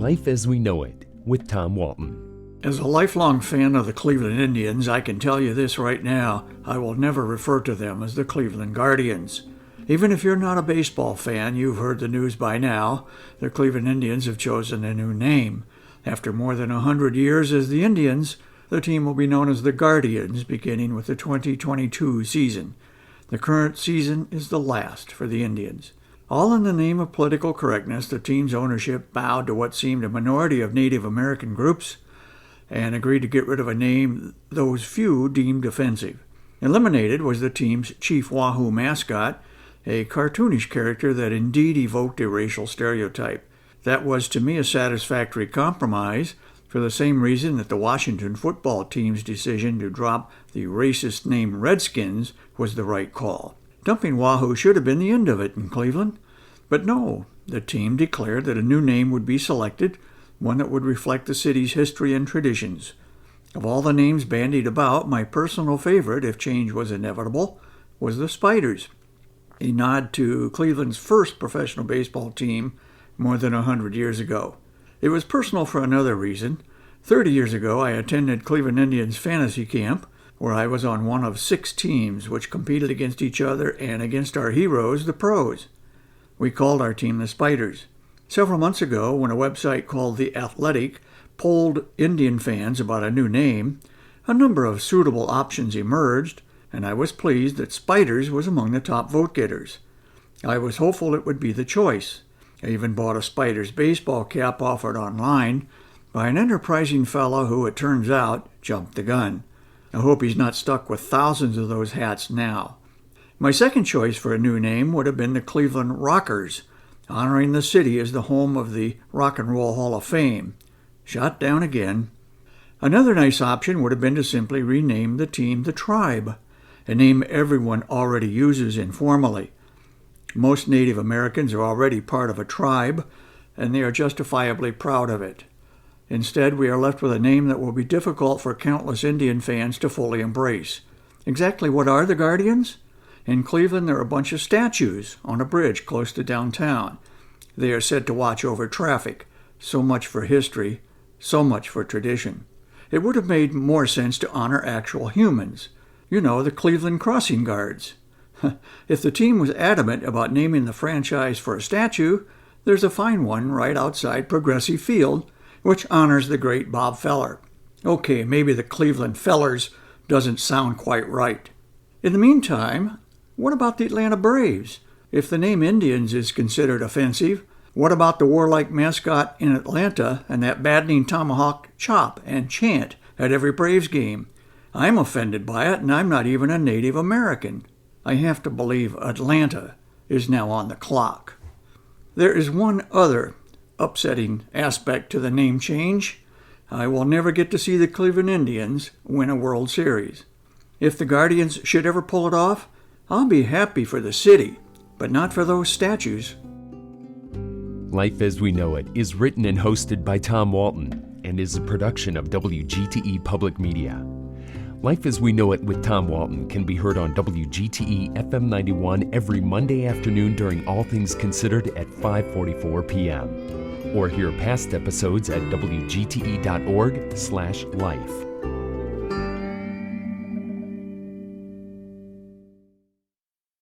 Life as We Know It with Tom Walton. As a lifelong fan of the Cleveland Indians, I can tell you this right now, I will never refer to them as the Cleveland Guardians. Even if you're not a baseball fan, you've heard the news by now. The Cleveland Indians have chosen a new name. After more than 100 years as the Indians, the team will be known as the Guardians, beginning with the 2022 season. The current season is the last for the Indians. All in the name of political correctness, the team's ownership bowed to what seemed a minority of Native American groups and agreed to get rid of a name those few deemed offensive. Eliminated was the team's Chief Wahoo mascot, a cartoonish character that indeed evoked a racial stereotype. That was to me a satisfactory compromise, for the same reason that the Washington football team's decision to drop the racist name Redskins was the right call. Dumping Wahoo should have been the end of it in Cleveland. But no, the team declared that a new name would be selected, one that would reflect the city's history and traditions. Of all the names bandied about, my personal favorite, if change was inevitable, was the Spiders, a nod to Cleveland's first professional baseball team more than 100 years ago. It was personal for another reason. 30 years ago, I attended Cleveland Indians fantasy camp, where I was on one of 6 teams which competed against each other and against our heroes, the pros. We called our team the Spiders. Several months ago, when a website called The Athletic polled Indian fans about a new name, a number of suitable options emerged, and I was pleased that Spiders was among the top vote-getters. I was hopeful it would be the choice. I even bought a Spiders baseball cap offered online by an enterprising fellow who, it turns out, jumped the gun. I hope he's not stuck with thousands of those hats now. My second choice for a new name would have been the Cleveland Rockers, honoring the city as the home of the Rock and Roll Hall of Fame. Shot down again. Another nice option would have been to simply rename the team the Tribe, a name everyone already uses informally. Most Native Americans are already part of a tribe, and they are justifiably proud of it. Instead, we are left with a name that will be difficult for countless Indian fans to fully embrace. Exactly what are the Guardians? In Cleveland, there are a bunch of statues on a bridge close to downtown. They are said to watch over traffic. So much for history, so much for tradition. It would have made more sense to honor actual humans. You know, the Cleveland Crossing Guards. If the team was adamant about naming the franchise for a statue, there's a fine one right outside Progressive Field, which honors the great Bob Feller. Okay, maybe the Cleveland Fellers doesn't sound quite right. In the meantime, what about the Atlanta Braves? If the name Indians is considered offensive, what about the warlike mascot in Atlanta and that maddening tomahawk chop and chant at every Braves game? I'm offended by it, and I'm not even a Native American. I have to believe Atlanta is now on the clock. There is one other upsetting aspect to the name change. I will never get to see the Cleveland Indians win a World Series. If the Guardians should ever pull it off, I'll be happy for the city, but not for those statues. Life as We Know It is written and hosted by Tom Walton and is a production of WGTE Public Media. Life as We Know It with Tom Walton can be heard on WGTE FM 91 every Monday afternoon during All Things Considered at 5:44 p.m. Or hear past episodes at wgte.org/life.